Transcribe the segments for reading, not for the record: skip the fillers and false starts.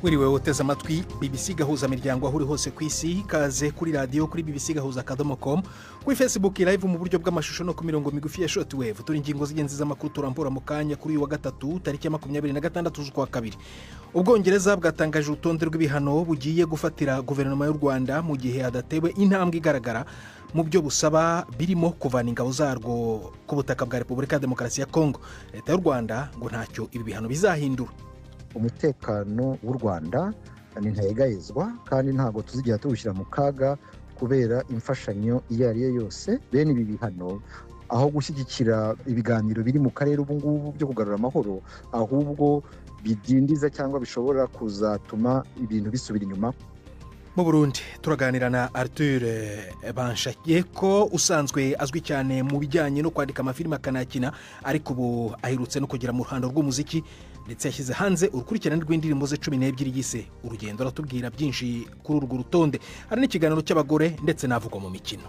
Wiriwe uteze amatwi BBC gahuza miryango aho uri hose ku isi, kaze kuri radio kuri bbcgahuza.com, kuri Facebook live mu buryo bw'amashusho no ku mirongo migufi ya shortwave. Turi ingingo z'ingenzi z'amakuru turambura mu kanya kuri uyu wa gatatu tariki ya 26 z'ukwa kabiri. Ubwongereza bwatangaje urutonde rw'ibihano bugiye gufatira guverinoma y'u Rwanda mu gihe hadatewe intambwe igaragara mu byo busaba birimo kuvana ingabo zarwo ku butaka bwa Repubulika ya Demokarasi ya Kongo. Leta y'u Rwanda ngo ntacyo ibi bihano bizahindura. Umutekano w'u Rwanda ni ntayegayezwa kandi ntago tuzigira tuwushyira mu kaga kubera imfashanyo iyo ari yo yose. Bene ibi bihano aho gushyigikira ibiganiro biri mu karere ubu ngubu byo kugarura amahoro, ahubwo bidindiza cyangwa bishobora kuzatuma ibintu bisubira inyuma. Mu Burundi turaganira na Arthur Banshakiye ko usanzwe azwi cyane mu bijyanye no kwandika amafilime akanakina, ariko ubu ahirutse no kugera mu ruhando rw'umuziki ndetse yashyize hanze urukurikirane rw'indirimbo ze 12 yise Urugendo. Aratubwira byinshi kuri urwo rutonde. Hari n'ikiganiro cy'abagore ndetse n'avugwa mu mikino.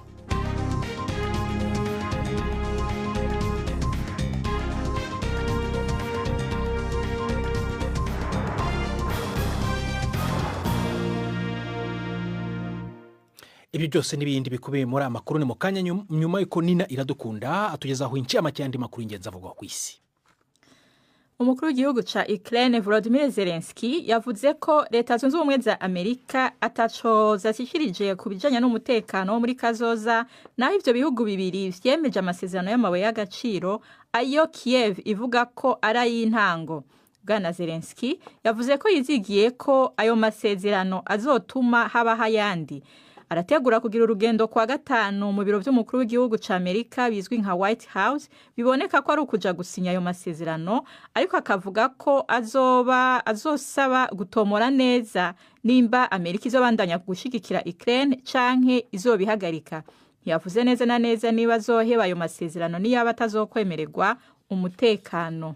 Ibi byose n'ibindi bikubiye muri amakuru ni mu kanya nyuma yuko Nina Iradukunda atugezaho incamake y'andi makuru ingenzi avugwa ku isi. Umukuru w'igihugu ca Ukraine Volodymyr Zelensky yavuze ko Leta Zunze Ubumwe za Amerika ataco zashyikirije ku bijanye n'umutekano wo muri kazoza, naho ivyo bihugu bibiri vyemeje amasezerano y'amabuye y'agaciro ayo Kiev ivuga ko ari ay'intango. Bwana Zelensky yavuze ko yizigiye ko ayo masezerano azotuma habaho ayandi. Arategura kugira urugendo kwa gatanu mu biro by'umukuru w'igihugu ca Amerika bizwi nka White House, biboneka ko ari ukuja gusinya ayo masezerano, ariko akavuga ko azosaba gutomora neza nimba Amerika izobandanya gushigikira Ukraine canke izobihagarika. Yavuze neza na neza niba azoheba ayo masezerano niyaba atazokwemererwa umutekano.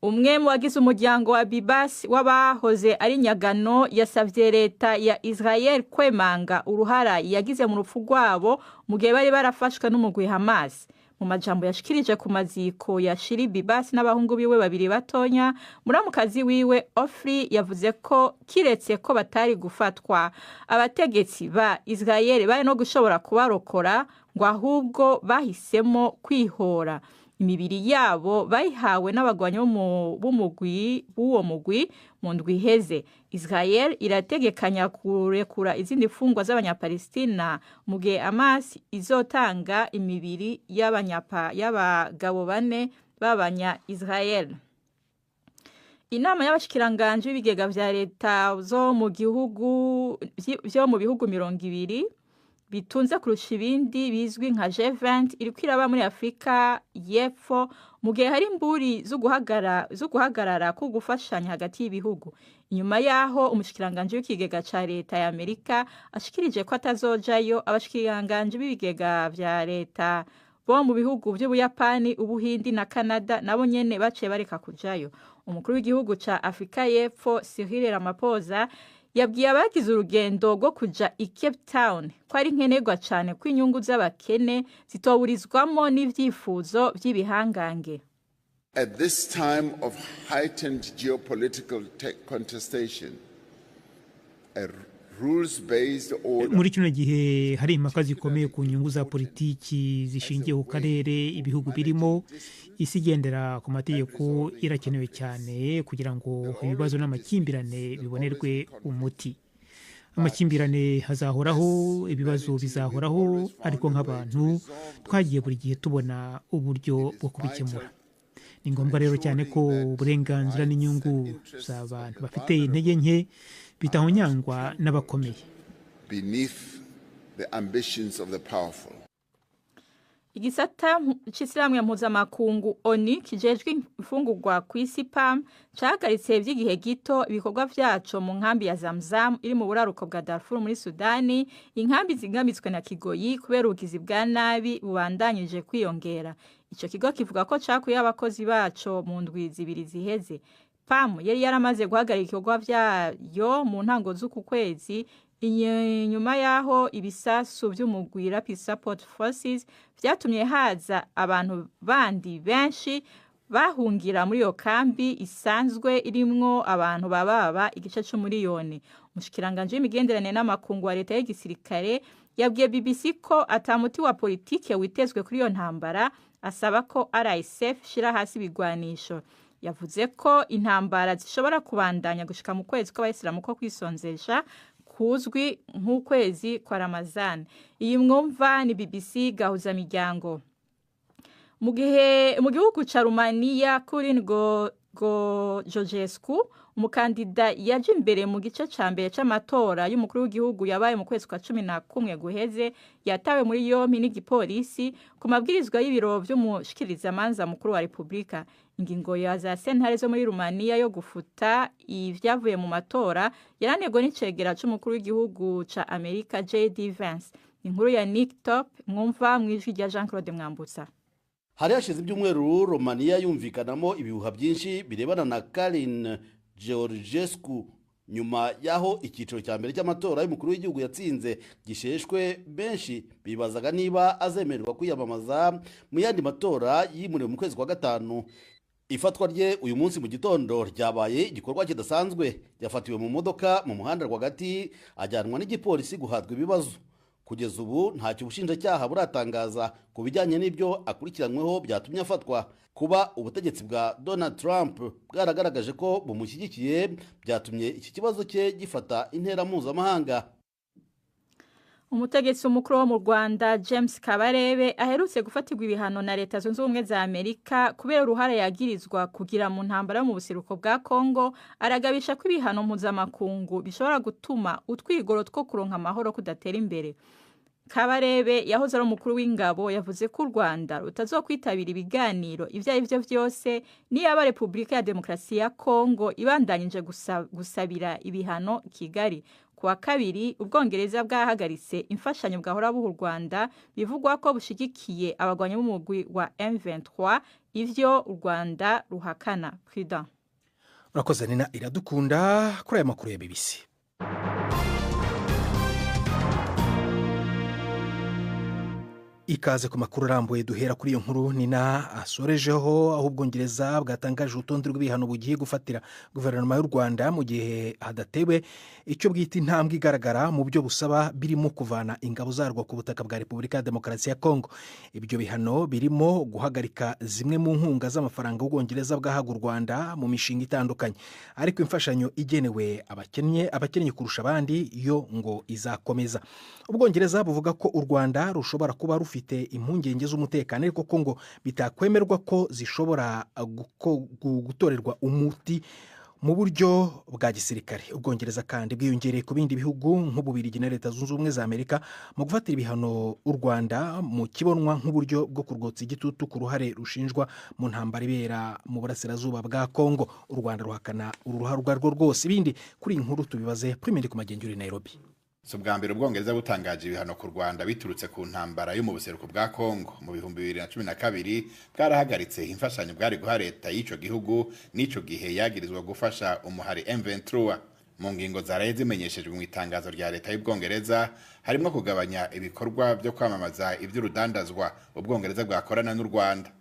Umwe mu bagize umuryango wa Bibas w'abahoze ari nyagano yasavye leta ya Israel kwemanga uruhara yagize mu rupfu rwabo mu gihe bari barafashwe n'umugwi Hamas. Mu majambo yashikirije ku maziko ya Shiri Bibas n'abahungu biwe babiri batonya, muramukazi wiwe Ofri yavuze ko kiretse ko batari gufatwa, abategetsi ba Israel bari no gushobora kubarokora, ngo ahubwo bahisemo kwihora. Imibiri yabo bayihawe n'abagwanyi b'uwo mugwi mu ndwi iheze. Israel irategekanya kurekura izindi fungwa z'abanyapalestina mu gihe Hamas izotanga imibiri y'abagabo 4 b'abanya Israel. Inama y'abashikiranganje b'ibigega vya leta zo mu bihugu 200 bitunze kurusha ibindi bizwi nka G20 iri kwiraba muri Afrika y'Epfo mu gihe hari imburi zo guhagarara ko gufashanya hagati y'ibihugu. Inyuma yaho umushikiranganje w'ikigega ca leta ya Amerika ashikirije ko atazojayo, abashikiranganje b'ibigega vya leta bo mu bihugu by'Ubuyapani, Ubuhindi na Canada nabo nyene baciye bareka kujayo. Umukuru w'igihugu ca Afrika y'Epfo Cyril Ramaphosa yabwiye abagize urugendo rwo kuja i Cape Town ko ari nkenerwa cyane ko inyungu z'abakene zitoburizwamo n'ivyifuzo by'ibihangange. At this time of heightened geopolitical contestation, a rules-based order. Muri kino gihe hari impaka zikomeye ku nyungu za politiki zishingiye ku karere ibihugu birimo, isi igendera ku mategeko irakenewe cyane kugira ngo ibibazo n'amakimbirane bibonerwe umuti. Amakimbirane hazahoraho, ibibazo bizahoraho, ariko nk'abantu twagiye buri gihe tubona uburyo bwo kubikemura. Ni ngombwa rero cyane ko uburenganzira n'inyungu z'abantu bafite intege nke bitahonyangwa n'abakomeye. Beneath the ambitions of the powerful. Igisata c'ishyirahamwe mpuzamakungu ONU kijejwe imfungurwa ku isi PAM cahagaritse by'igihe gito ibikorwa vyaco mu nkambi ya Zamzam iri mu buraruko bwa Darfur muri Sudani. Inkambi zingamitswe na Kigoyi kubera ubugizi bwa nabi bubandanyije kwiyongera. Ico kigo kivuga ko cakuye abakozi baco mu ndwi zibiri ziheze. PAM yari yaramaze guhagarika ibikorwa vyayo mu ntango z'uku kwezi, inyuma yaho ibisasu by'umugwi Rapid Support Forces vyatumye haza abantu bandi benshi bahungira muri iyo kambi isanzwe irimwo abantu bababa igice c'umuriyoni. Umushikiranganje w'imigenderanire n'amakungu wa leta y'igisirikare yabwiye BBC ko atamuti wa politike witezwe kuri iyo ntambara, asaba ko RSF shira hasi ibigwanisho. Yavuze ko intambara zishobora kubandanya gushika mu kwezi kw'abayisilamu ko kwisonzesha kuzwi nk'ukwezi kwa Ramazan. Iyi mwumva ni BBC gahuza miryango. Mu gihugu ca Rumania Culin Georgescu, umukandida yaje imbere mu gice ca mbere c'amatora y'umukuru w'igihugu yabaye mu kwezi kwa 11 guheze, yatawe muri yompi n'igipolisi ku mabwirizwa y'ibiro vy'umushikirizamanza mukuru wa Republika. Ingingo ya za sentare zo muri Rumania yo gufuta ivyavuye mu matora yaranegwa n'icegera c'umukuru w'igihugu ca Amerika JD Vance. Inkuru ya Nick Top mwumva mwijwi rya Jean-Claude Mwambutsa. Hari hashize ibyumweru Romania yumvikanamo ibihuha byinshi birebana na Culin Georgescu nyuma yaho icyiciro cya mbere cy'amatora y'umukuru w'igihugu yatsinze gisheshwe, benshi bibazaga niba azemererwa kwiyamamaza mu yandi matora yimuriwe mu kwezi kwa gatanu. Ifatwa rye uyu munsi mu gitondo ryabaye igikorwa kidasanzwe. Yafatiwe mu modoka mu muhanda rwagati ajyanwa n'igipolisi guhatwa ibibazo. Kugeza ubu ntacyo ubushinjacyaha buratangaza ku bijyanye n'ibyo akurikiranyweho byatumye afatwa. Kuba ubutegetsi bwa Donald Trump bwaragaragaje ko bumushyigikiye byatumye iki kibazo cye gifata intera mpuzamahanga. Umutegetsi umukuru wo mu Rwanda James Kabarebe aherutse gufatirwa ibihano na leta zunze ubumwe za Amerika kubera uruhare yagirizwa kugira mu ntambara mu buseruko bwa Kongo, aragabisha ko ibihano mpuzamakungu bishobora gutuma utwigoro two kuronka amahoro kudatera imbere. Kabarebe yahoze ari umukuru w'ingabo yavuze ko u Rwanda rutazokwitabira ibiganiro ivyo ari byo vyose niba Republika ya Demokarasi ya Kongo ibandanyije gusabira ibihano Kigali. Kuwa kabiri Ubwongereza bwahagaritse imfashanyo bwahora buha u Rwanda bivugwa ko bushigikiye abagwanyi b'umugwi wa M23, ivyo u Rwanda ruhakana. Frida urakoze Nina Iradukunda kuri aya makuru ya BBC. Ikaze ku makuru arambuye duhera kuri iyo nkuru Nina asorejeho, aho Ubwongereza bwatangaje urutonde rw'ibihano bugiye gufatira guverinoma y'u Rwanda mu gihe hadatewe icyo bwita intambwe igaragara mu byo busaba birimo kuvana ingabo zarwo ku butaka bwa Repubulika ya Demokarasi ya Kongo. Ibyo bihano birimo guhagarika zimwe mu nkunga z'amafaranga y'Ubwongereza bwahaga u Rwanda mu mishinga itandukanye, ariko imfashanyo igenewe abakennye kurusha abandi yo ngo izakomeza. Ubwongereza buvuga ko u Rwanda rushobora kuba rufite impungenge z'umutekano, ariko ko ngo bitakwemerwa ko zishobora gutorerwa umuti mu buryo bwa gisirikare. Ubwongereza kandi bwiyongereye ku bindi bihugu nk'Ububiligi na Leta Zunze Ubumwe za Amerika mu gufatira ibihano u Rwanda mu kibonwa nk'uburyo bwo kurwotsa igitutu ku ruhare rushinjwa mu ntambara ibera mu burasirazuba bwa Kongo. U Rwanda ruhakana uruhare rwarwo rwose. Ibindi kuri iyi nkuru tubibaze Premier ku magenzura i Nairobi. So bwa mbere Ubwongereza butangaje ibihano ku Rwanda biturutse ku ntambara yo mu buseruko bwa Kongo mu 2012 bwarahagaritse imfashanyo bwari guha leta y'ico gihugu n'ico gihe yagirizwa gufasha umuhari M23. Mu ngingo zaraye zimenyeshejwe mu itangazo rya leta y'Ubwongereza harimo kugabanya ibikorwa byo kwamamaza ivy'urudandazwa Ubwongereza bwakorana n'u Rwanda.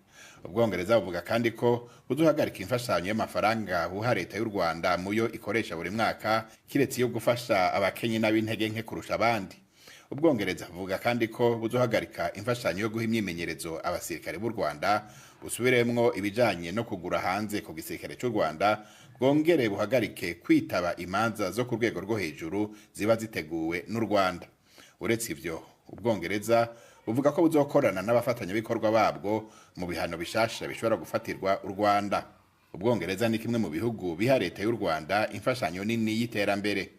Ubwongereza buvuga kandi ko buduhagarika imfashanyo y'amafaranga buha leta y'u Rwanda muyo ikoresha buri mwaka kiretse yo gufasha abakenyi n'abintege nke kurusha abandi. Ubwongereza buvuga kandi ko buduhagarika imfashanyo yo guha imyimenyerezo abasirikare b'u Rwanda, busubiremwo ibijanye no kugura hanze ku gisirikare cy'u Rwanda, bwongere buhagarike kwitaba imanza zo ku rwego rwo hejuru ziba ziteguwe n'u Rwanda. Uretse ivyo, Ubwongereza buvuga ko buzokorana n'abafatanyabikorwa babwo mu bihano bishasha bishobora gufatirwa u Rwanda. Ubwongereza ni kimwe mu bihugu biha leta y'u Rwanda imfashanyo nini y'iterambere.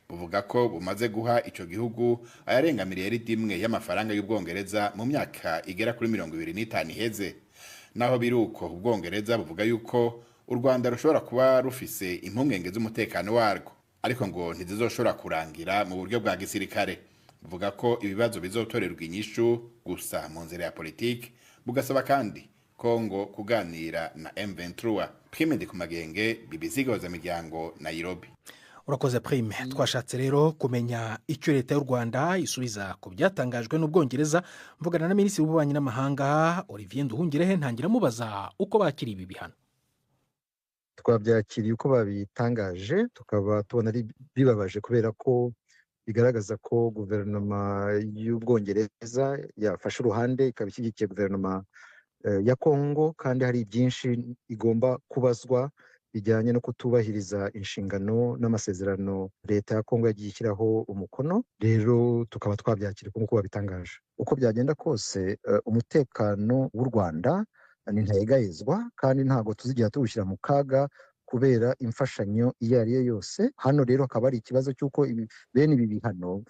Buvuga ko bumaze guha ico gihugu ayarenga miliyari imwe y'amafaranga y'Ubwongereza mu myaka igera kuri 25 iheze. Naho biruko Ubwongereza buvuga yuko u Rwanda rushobora kuba rufise impungenge z'umutekano warwo, ariko ngo ntizizoshobora kurangira mu buryo bwa gisirikare. Buvuga ko ibibazo bizotorerwa inyishu gusa mu nzira ya politiki, bugasaba kandi Kongo kuganira na M23. Premier ku magenge BBC gahuza miryango Nairobi. urakoze Prime. Twashatse rero kumenya icyo leta y'u Rwanda isubiza ku byatangajwe n'Ubwongereza. Mvugana na Minisitiri w'Ububanyi n'Amahanga Olivier Nduhungirehe, ntangira mubaza uko bakiriye ibi bihano. Twabyakiriye uko babitangaje, tukaba tubona ari bibabaje kubera ko bigaragaza ko guverinoma y'Ubwongereza yafashe uruhande ikaba ishyigikiye guverinoma ya Kongo, kandi hari byinshi igomba kubazwa bijyanye no kutubahiriza inshingano n'amasezerano leta ya Kongo yagiye ishyiraho umukono. Rero tukaba twabyakira nk'uko babitangaje. Uko byagenda kose, umutekano w'u Rwanda ni ntayegayezwa, kandi ntabwo tuzigera tuwushyira mu kaga kubera imfashanyo iyo ari yo yose. Hano rero hakaba hari ikibazo cy'uko bene ibi bihano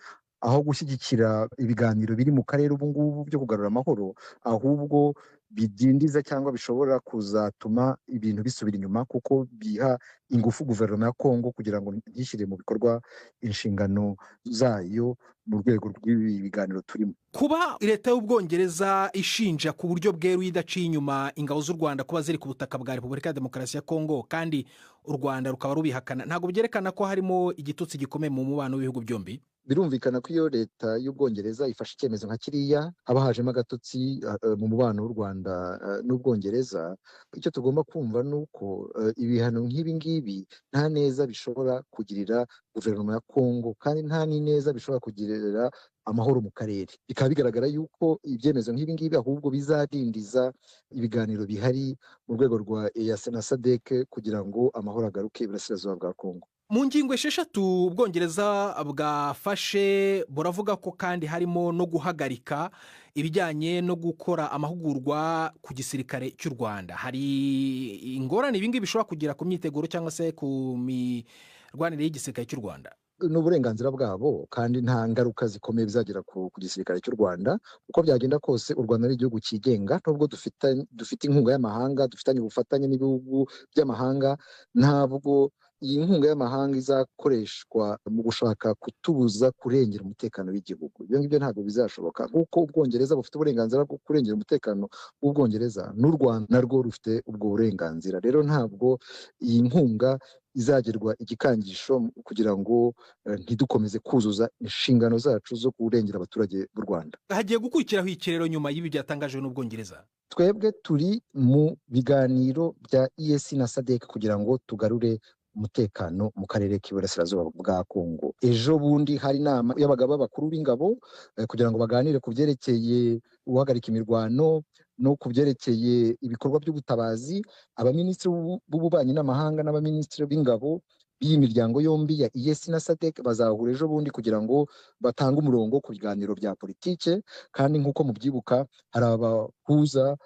aho gushyigikira ibiganiro biri mu karere ubu ngubu byo kugarura amahoro, ahubwo bidindiza cyangwa bishobora kuzatuma ibintu bisubira inyuma, kuko biha ingufu guverinoma ya Kongo kugira ngo yishyire mu bikorwa inshingano zayo mu rwego rw'ibi biganiro turimo. Kuba leta y'Ubwongereza ishinja ku buryo bweruye idaciye inyuma ingabo z'u Rwanda kuba ziri ku butaka bwa Repubulika ya Demokarasi ya Kongo, kandi u Rwanda rukaba rubihakana, ntabwo byerekana ko harimo igitutsi gikomeye mu mubano w'ibihugu byombi? Birumvikana ko iyo leta y'Ubwongereza ifashe icyemezo nka kiriya haba hajemo agatotsi mu mubano w'u Rwanda n'Ubwongereza. Icyo tugomba kumva ni uko ibihano nk'ibi ngibi nta neza bishobora kugirira guverinoma ya Kongo, kandi nta n'ineza bishobora kugirira amahoro mu karere. Bikaba bigaragara yuko ibyemezo nk'ibi ngibi ahubwo bizadindiza ibiganiro bihari mu rwego rwa EAC na SADC kugira ngo amahoro agaruke iburasirazuba bwa Kongo. Mu ngingo 6 Ubwongereza bwafashe buravuga ko kandi harimo no guhagarika ibijyanye no gukora amahugurwa ku gisirikare cy'u Rwanda. Hari ingorane ibi ngibi bishobora kugira ku myiteguro cyangwa se ku mirwanire y'igisirikare cy'u Rwanda? N'uburenganzira bwabo, kandi nta ngaruka zikomeye bizagira ku gisirikare cy'u Rwanda. Uko byagenda kose, u Rwanda ari igihugu cyigenga, nubwo dufite inkunga y'amahanga, dufitanye ubufatanye n'ibihugu by'amahanga, ntabwo iyi nkunga y'amahanga izakoreshwa mu gushaka kutubuza kurengera umutekano w'igihugu. Ibyo ngibyo ntabwo bizashoboka, kuko Ubwongereza bufite uburenganzira bwo kurengera umutekano w'Ubwongereza, n'u Rwanda narwo rufite ubwo burenganzira. Rero ntabwo iyi nkunga izagerwa igikangisho kugira ngo ntidukomeze kuzuza inshingano zacu zo kurengera abaturage b'u Rwanda. Hagiye gukurikiraho ikirero nyuma y'ibi byatangajwe n'Ubwongereza? Twebwe turi mu biganiro bya EAC na SADC kugira ngo tugarure umutekano mu karere k'iburasirazuba bwa Kongo. Ejo bundi hari inama y'abagaba bakuru b'ingabo kugira ngo baganire ku byerekeye guhagarika imirwano no ku byerekeye ibikorwa by'ubutabazi. Abaminisitiri b'ububanyi n'amahanga n'abaminisitiri b'ingabo b'iyi miryango yombi ya EAC na SADC bazahura ejo bundi kugira ngo batange umurongo ku biganiro bya politike, kandi nk'uko mubyibuka hari abahuza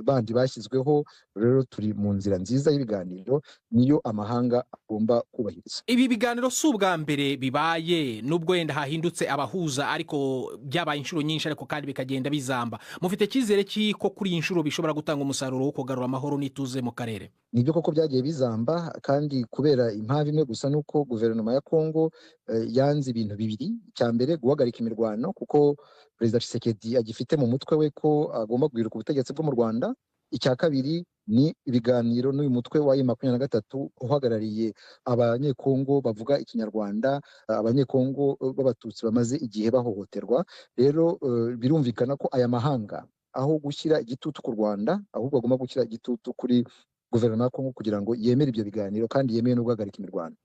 bandi bashyizweho. Rero turi mu nzira nziza y'ibiganiro, niyo amahanga agomba kubahiriza. Ibi biganiro si ubwa mbere bibaye, nubwo wenda hahindutse abahuza, ariko byabaye inshuro nyinshi, ariko kandi bikagenda bizamba. Mufite icyizere cy'iko kuri iyi nshuro bishobora gutanga umusaruro wo kugarura amahoro n'ituze mu karere? Nibyo koko byagiye bizamba, kandi kubera impamvu imwe gusa, nuko guverinoma ya Kongo yanze ibintu bibiri. Icya mbere, guhagarika imirwano, kuko Perezida Tshisekedi agifite mu mutwe we ko agomba guhiruka ubutegetsi bwo mu Rwanda. Icya kabiri ni ibiganiro n'uyu mutwe wa M23 uhagarariye abanyekongo bavuga ikinyarwanda, abanyekongo b'abatutsi bamaze igihe bahohoterwa. Rero birumvikana ko aya mahanga aho gushyira igitutu ku Rwanda, ahubwo agomba gushyira igitutu kuri guverinoma ya Kongo kugira ngo yemere ibyo biganiro, kandi yemeye no guhagarika imirwano.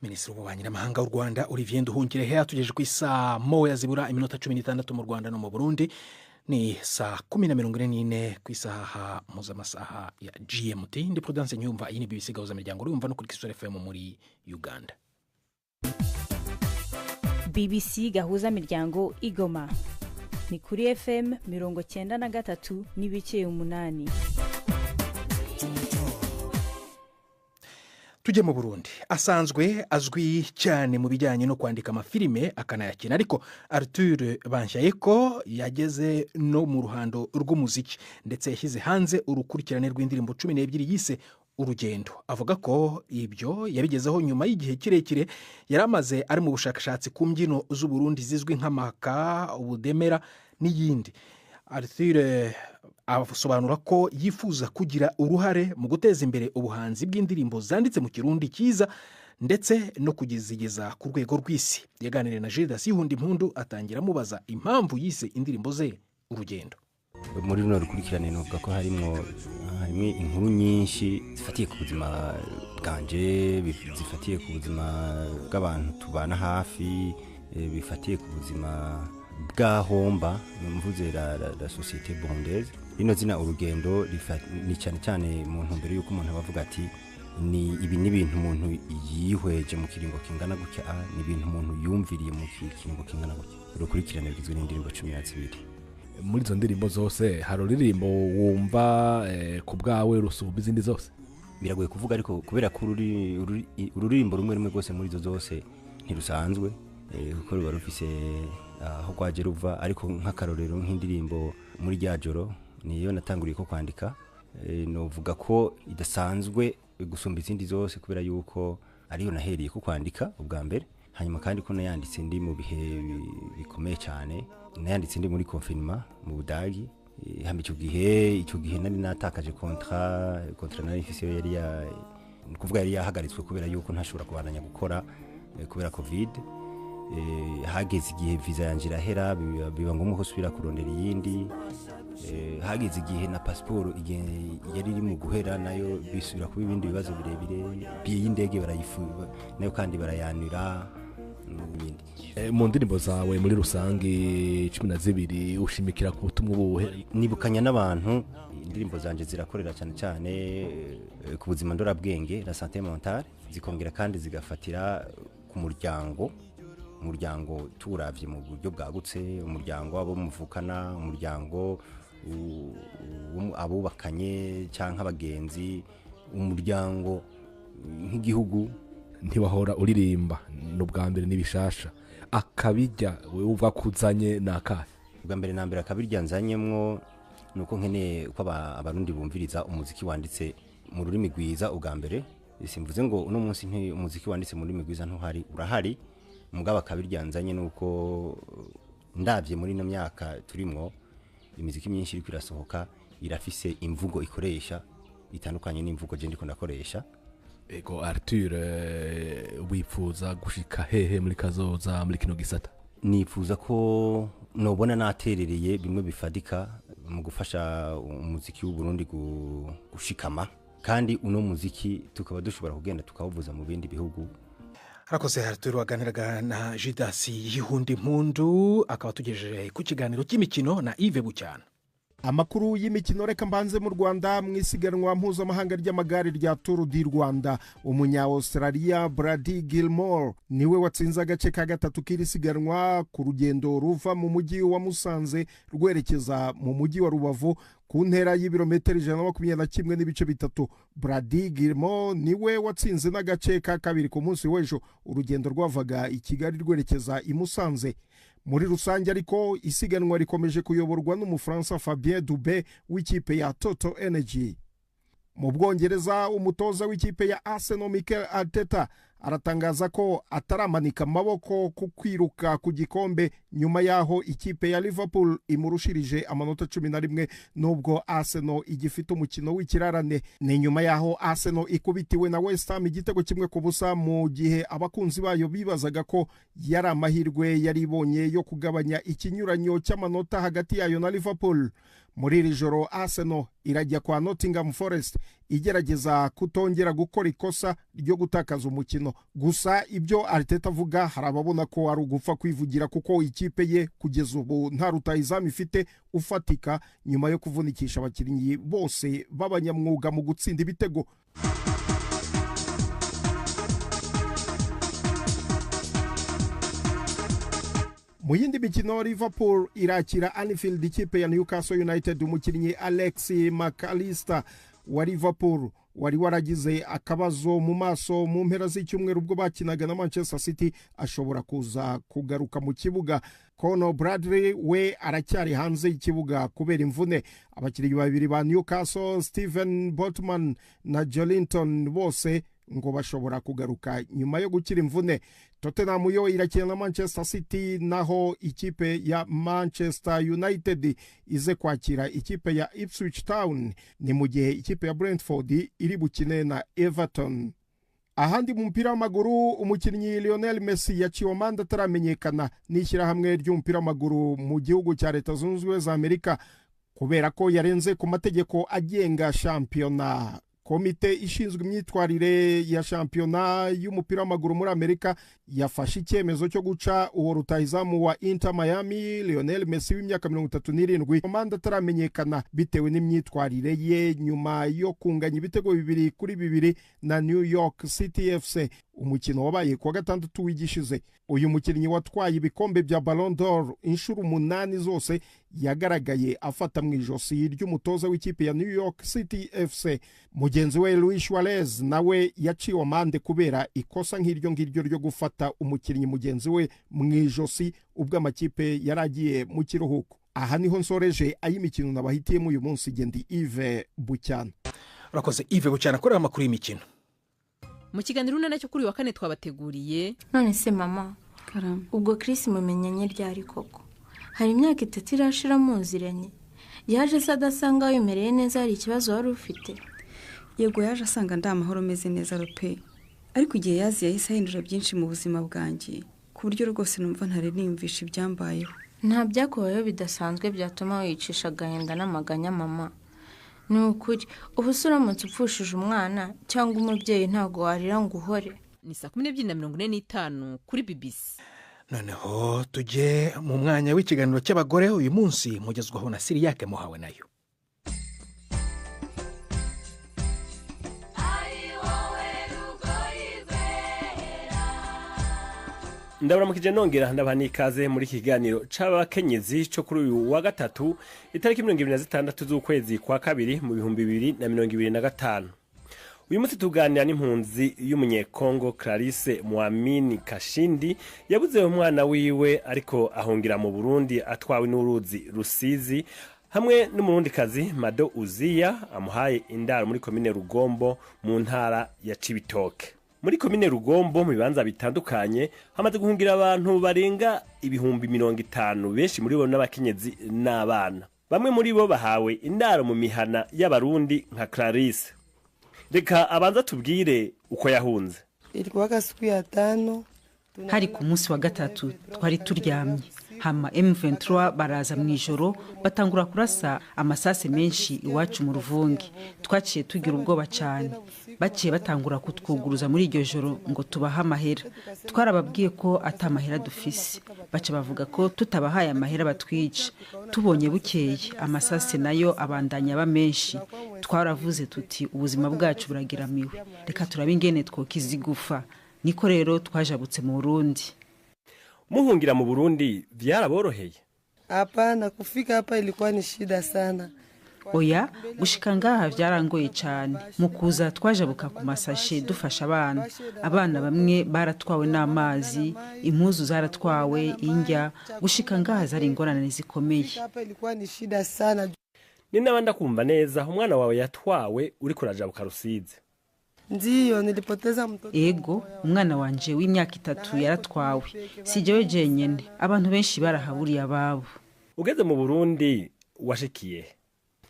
Minisitiri w'Ububanyi n'Amahanga w'u Rwanda Olivier Nduhungirehe atugejeje ku isaa 1:16 mu Rwanda no mu Burundi. Ni saa 10:44 ku isaha mpuzamasaha ya GMT. Ndi Prudence Nyumva, iyi ni BBC Gahuza Miryango, urumva no kuri Kisoro FM muri Uganda. BBC Gahuza Miryango Igoma ni kuri FM 93.8. Tujye mu Burundi. Asanzwe azwi cyane mu bijyanye no kwandika amafilime akanayakina, ariko Arthur Banshayeko yageze no mu ruhando rw'umuziki, ndetse yashyize hanze urukurikirane rw'indirimbo 12 yise Urugendo. Avuga ko ibyo yabigezeho nyuma y'igihe kirekire yaramaze ari mu bushakashatsi ku mbyino z'u Burundi zizwi nk'amaka, ubudemera n'iyindi. Arthur asobanura ko yifuza kugira uruhare mu guteza imbere ubuhanzi bw'indirimbo zanditse mu Kirundi cyiza ndetse no kugizigeza ku rwego rw'isi. Yaganiriye na Gildas Yihundimpundu atangira amubaza impamvu yise indirimbo ze urugendo. Muri runo rukurikirane nuvuga ko harimo inkuru nyinshi zifatiye ku buzima bwanje, zifatiye ku buzima bw'abantu tubana hafi, bifatiye ku buzima bw'ahomba mvuze la société burundaise. Rino zina urugendo ni cyane cyane mu ntumbero y'uko umuntu abavuga ati ni ibintu umuntu yihweje mu kiringo kingana gutya, ni ibintu umuntu yumviriye mu kiringo kingana gutya. Urukurikirane rugizwe n'indirimbo 12. Muri izo ndirimbo zose hari uririmbo wumva ku bwawe rusumba izindi zose? Biragoye kuvuga, ariko kubera ko ururimbo rumwe rwose muri izo zose ntirusanzwe, kuko ruba rufise aho rwaje ruva. Ariko nk'akarorero nk'indirimbo muri rya joro niyo natanguriye ko kwandika, novuga ko idasanzwe gusumba izindi zose kubera yuko ariyo nahereye ko kwandika ubwa mbere. Hanyuma kandi ko nayanditse ndi mu bihe bikomeye cyane, nayanditse ndi muri confinement mu Budagi. Hamwe icyo gihe nari natakaje kontra nari ifise yari yahagaritswe kubera yuko ntashobora kubandanya gukora kubera covid. Hageze igihe visa yanje irahera, biba ngombwa ko subira kurondera iyindi. Hageze igihe na passport yari iri mu guhera nayo bisubira kuba ibindi bibazo birebire, y'indege barayifuza nayo kandi barayanira n'ibindi. Mu ndirimbo zawe muri rusange 12 ushimikira ku butumwa buhe? Nibukanya n'abantu, indirimbo zanje zirakorera cyane cyane ku buzima ndorabwenge, la santé mentale, zikongera kandi zigafatira ku muryango turavye mu buryo bwagutse, umuryango abo muvukana, umuryango abubakanye cyangwa abagenzi, umuryango nk'igihugu. Ntibahora uririmba n'ubwa mbere n'ibishasha, akabijya wewe uva kuzanye nakahe? Ubwa mbere na mbere akabirya nzanyemwo nuko nkeneye ko abarundi bumviriza umuziki wanditse mu rurimi rwiza. Ubwa mbere simvuze ngo uno munsi umuziki wanditse mu rurimi rwiza ntuhari, urahari. Mugaba akabirya nzanye nuko ndavye muri no myaka turimwo imiziki myinshi iri kwirasohoka irafise imvugo ikoresha itandukanye n'imvugo je ndiko ndakoresha. Ego Arthur, wifuza gushika hehe muri kazoza muri kino gisata? Nifuza ko nobona naterereye bimwe bifadika mu gufasha umuziki w'u Burundi gushikama, kandi uno muziki tukaba dushobora kugenda tukawuvuza mu bindi bihugu. Harakoze Arthur waganiraga na Gildas Yihundimpundu, akaba tugejeje ku kiganiro cy'imikino na Yves Bucyana. Amakuru y'imikino reka mbanze mu Rwanda mu isiganwa mpuzamahanga ry'amagare rya Tour du Rwanda. Umunya-Australia Brady Gilmore niwe watsinze agace ka gatatu k'irisiganwa ku rugendo ruva mu mujyi wa Musanze rwerekeza mu mujyi wa Rubavu ku ntera y'ibirometero 121 n'ibice bitatu. Brady Gilmore niwe watsinze n'agace ka kabiri ku munsi w'ejo, urugendo rwavaga i Kigali rwerekeza i Musanze. Muri rusange ariko isiganwa rikomeje kuyoborwa n'umufaransa Fabien Dubé w'ikipe ya Total Energy. Mu Bwongereza umutoza w'ikipe ya Arsenal Mikel Arteta aratangaza ko ataramanika amaboko ku kwiruka ku gikombe nyuma yaho ikipe ya Liverpool imurushirije amanota 11 nubwo Arsenal igifite umukino w'ikirarane. Ni nyuma yaho Arsenal ikubitiwe na West Ham igitego kimwe ku busa, mu gihe abakunzi bayo bibazaga ko yari amahirwe yari ibonye yo kugabanya ikinyuranyo cy'amanota hagati yayo na Liverpool. Muri iri joro Arsenal irajya kwa Nottingham Forest igerageza kutongera gukora ikosa ryo gutakaza umukino. Gusa ibyo Arteta avuga harababona ko ari ugupfa kwivugira, kuko ikipe ye kugeza ubu nta rutahizamu ifite ufatika nyuma yo kuvunikisha abakinnyi bose b'abanyamwuga mu gutsinda ibitego. Mu yindi mikino Liverpool irakira Anfield ikipe ya Newcastle United. Umukinnyi Alex McAllister wa Liverpool wari waragize akabazo mu maso mu mpera z'icyumweru ubwo bakinaga na Manchester City ashobora kuza kugaruka mu kibuga. Conor Bradley we aracyari hanze y'ikibuga kubera imvune. Abakinnyi babiri ba Newcastle Steven Botman na Jolinton bose ngo bashobora kugaruka nyuma yo gukira imvune. Tottenham yo irakina na Manchester City, naho ikipe ya Manchester United ize kwakira ikipe ya Ipswich Town, ni mu gihe ikipe ya Brentford iri bukine na Everton. ahandi mu mupira w'amaguru umukinnyi Lionel Messi yaciwe amande ataramenyekana n'ishyirahamwe ry'umupira w'amaguru mu gihugu cya Leta Zunze Ubumwe za Amerika kubera ko yarenze ku mategeko agenga shampiyona. Komite ishinzwe imyitwarire ya shampiyona y'umupira w'amaguru muri Amerika yafashe icyemezo cyo guca uwo rutahizamu wa Inter Miami Lionel Messi w'imyaka 37 amande ataramenyekana bitewe n'imyitwarire ye nyuma yo kunganya ibitego 2-2 na New York City FC, umukino wabaye kuwa gatandatu w'igishize. Uyu mukinnyi watwaye ibikombe bya Ballon d'Or inshuro 8 zose yagaragaye afata mu ijosi ry'umutoza w'ikipe ya New York City FC. Mugenzi we Luis Suarez nawe yaciwe amande kubera ikosa nk'iryo ngiryo ryo gufata umukinnyi mugenzi we mu ijosi ubwo amakipe yaragiye mu kiruhuko. Aha niho nsoreje ay'imikino nabahitiyemo uyu munsi. Gendi Yves Bucyana. Urakoze Yves Bucyana korera amakuru y'imikino. Mu kiganiro nacyo kuri wa kane twabateguriye. None se mama, ubwo Chris mumenyanye ryari koko? Hari imyaka 3 irashira muziranye. Yaje se adasanga yemereye neza hari ikibazo wari ufite? Yego yaje asanga ndamahoro meze neza rope. Ariko igihe yazi yahise ahindura byinshi mu buzima bwanjye ku buryo rwose numva ntare nimvisha ibyambayeho. Nta byakubayeho bidasanzwe byatuma wicisha agahinda n'amaganya mama. Ni ukuri ubu uramutse upfushije umwana cyangwa umubyeyi ntago warira ngo uhore. Ni 12:45 kuri BBC. Noneho tujye mu mwanya w'ikiganiro cy'abagore uyu munsi mugezwaho na Siriyake Muhawe nayo. Ndabaramukije nongera ndabana ikaze muri kiganiro c'abakenyezi cyo kuri uyu wa gatatu itariki 26 z'ukwezi kwa kabiri mu 2025. Uyu munsi tuganira n'impunzi y'umunyekongo Clarisse Muamini Kashindi yabuze umwana wiwe ariko ahungira mu Burundi atwawe n'uruzi Rusizi hamwe n'umurundikazi Mado Uziya amuhaye indaro muri komine Rugombo mu ntara ya Cibitoke. Muri komine Rugombo mu bibanza bitandukanye hamaze guhungira abantu barenga 50,000 benshi muri bo n'abakenyezi n'abana. Bamwe muri bo bahawe indaro mu mihana y'abarundi nka Clarisse. Reka abanza tubwire uko yahunze. Ilikuwa siku ya 5. Hari ku munsi wa gatatu twari turyamye. Hama M23 baraza mu ijoro batangura kurasa amasase menshi iwacu mu Ruvungi. Twaciye tugira ubwoba cyane. Baciye batangura kutwuguruza muri iryo joro ngo tubaha amahera. Twarababwiye ko atamahera dufise. Baca bavuga ko tutabahaye amahera batwica. Tubonye bukeye amasase nayo abandanya ba menshi. Twaravuze tuti ubuzima bwacu buragiramiwe. Reka turabingene twokizigufa. Niko rero twajabutse mu Burundi. Muhungira mu Burundi vyaraboroheye? Hapana, kufika hapa ilikuwa ni shida sana. Oya, gushika ngaha vyarangoye cyane. Mukuza twajabuka ku masashe dufasha abana. Abana bamwe baratwawe n'amazi, impuzu zaratwawe, indya. Gushika ngaha zari ingorane zikomeye. Hapa ilikuwa ni shida sana. Ni nabanda kumva neza umwana wawe yatwawe uri kurajabuka Rusizi. Ndiyo nilipoteza mtoto. Ego, umwana wanje w'imyaka 3 yaratwawe. Sijewe jenyene, abantu benshi barahaburiye ababo. Ugeze mu Burundi washikiye?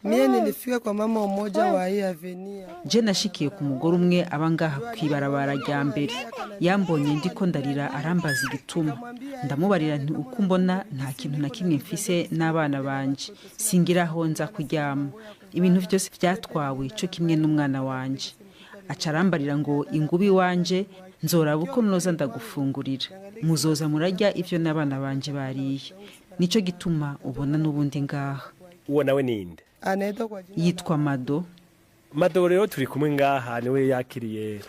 Mie nilifika kwa mama mmoja wa hii avenue. Je nashikiye ku mugore umwe abangaha kwibarabara rya mbere. Yambonye ndiko ndarira arambaza igituma. Ndamubarira nti uko mbona nta kintu na kimwe mfise n'abana banje. Singiraho nza kuryama. Ibintu byose byatwawe cyo kimwe n'umwana wanje. Acarambarira ngo ingubi wanje nzoraba uko noza ndagufungurira. Muzoza murajya ivyo n'abana banje bariye. Nico gituma ubona n'ubundi ngaha. Uwo nawe ninde? Yitwa Mado. Mado rero turi kumwe ngaha niwe yakiriye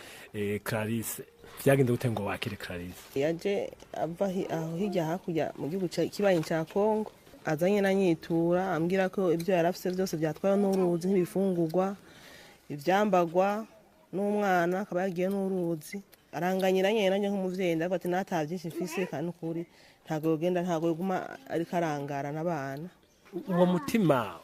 Clarisse. Vyagenda gute ngo wakire Clarisse? Yaje ava aho hirya hakurya mu gihugu kibaye cya Kongo. Azanye na nyitura ambwira ko ibyo yarafise byose byatwaye n'uruzi nk'ibifungurwa, ivyambagwa n'umwana akaba yagiye n'uruzi. Aranganyira nyene nanje nk'umuvyeyi ndavuga ati natavyinshi mfise kandi ukuri ntago yogenda ntago yoguma ariko arangara n'abana. Uwo mutima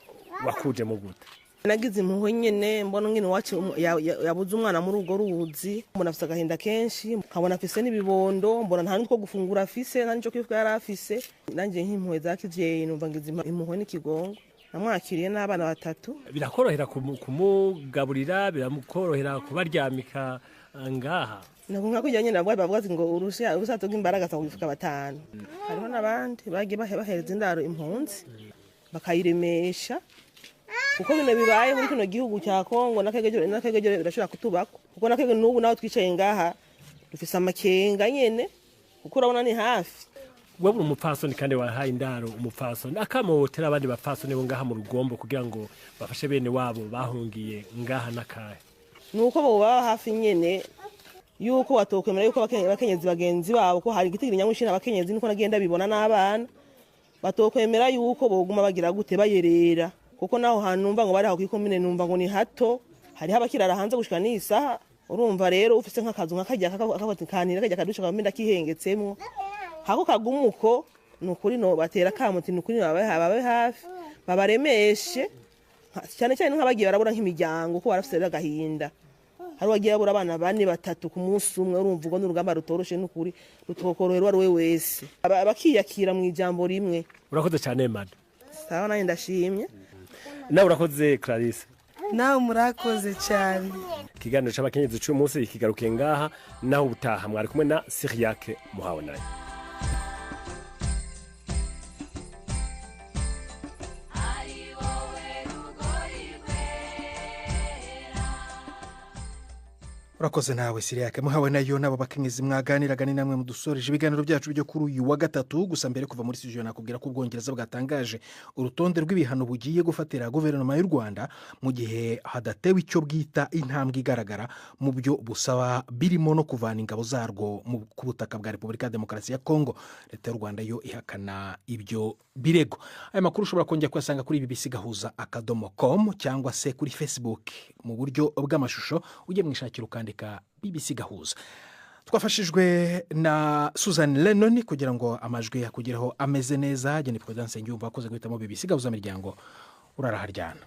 wakuje mu gute? Nagize impuhwe nyene mbona ngene wacu yabuze umwana muri ugo ruzi. Mbona afise agahinda kenshi, nkabona afise n'ibibondo, mbona nta niko gufungura afise, nta nico kwifuka yari afise. Nanje nk'impuhwe zakivyeyi numva ngize impuhwe n'ikigongo. Namwakiriye n'abana 3. Birakorohera kumugaburira, biramukorohera kubaryamika ngaha ntabwo nka kujya nyine nabwo bavuga ngo urusato rw'imbaraga asanga imifuka 5 hariho n'abandi bagiye bahereza indaro impunzi bakayiremesha kuko bino bibaye muri kino gihugu cya Kongo n'akegegero birashobora kutubako kuko nakege n'ubu naho twicaye ngaha dufise amakenga nyene kuko urabona ni hafi wewe umupfasoni kandi wahaye indaro umupfasoni akamotera abandi bapfasoni bo ngaha mu rugombo kugira ngo bafashe bene wabo bahungiye ngaha nakaye nuko bo baba hafi nyene yuko watokwemera yuko abakenyezi bagenzi babo ko hari igitigiri nyamushina abakenyezi niko nagenda bibona n'abana batokwemera yuko boguma bagira gute bayerera kuko naho hantu numva ngo bari aho kwikomine numva ngo ni hato hari habakirara hanze gushika n'isaha urumva rero ufise nk'akazu nkakajya akabatinkanira kajya kadusha kamenda kihengetsemo hako kagumuko nukuri no batera kamuti nukuri bababe hafi babaremeshe cyane cyane nk'abagiye barabura nk'imiryango ko barafise agahinda hari wagiye abura abana 4-3 ku munsi umwe urumva ngo n'urugamba rutoroshe nukuri rutokoroherwa ari we wese bakiyakira mu ijambo rimwe urakoze cyane mad sawa nanye ndashimye nawe urakoze Clarisse nawe murakoze cyane ikiganiro c'abakenyezi c'umunsi kigarukiye ngaha naho ubutaha mwari kumwe na Cyriaque Muhabonaye. urakoze nawe Cyriaque Muhabonaye nabo bakenyezi mwaganiraga ni namwe mudusoreje ibiganiro byacu byo kuri uyu wa gatatu gusa mbere kuva muri studio nakubwira ko Ubwongereza bwatangaje urutonde rw'ibihano bugiye gufatira guverinoma y'u Rwanda mu gihe hadatewe icyo bwita intambwe igaragara mu byo busaba birimo no kuvana ingabo zarwo ku butaka bwa Repubulika ya Demokarasi ya Kongo. Leta y'u Rwanda yo ihakana ibyo birego. Aya makuru ushobora kongera kuyasanga kuri bbc-gahuza.com cyangwa se kuri Facebook mu buryo bw'amashusho ujye mwishakira ukandika BBC Gahuza. Twafashijwe na Susan Lennon kugira ngo amajwi yakugeraho ameze neza. Jennifer Prudence Ngyumva akoze guhitamo BBC Gahuza miryango uraraharyana.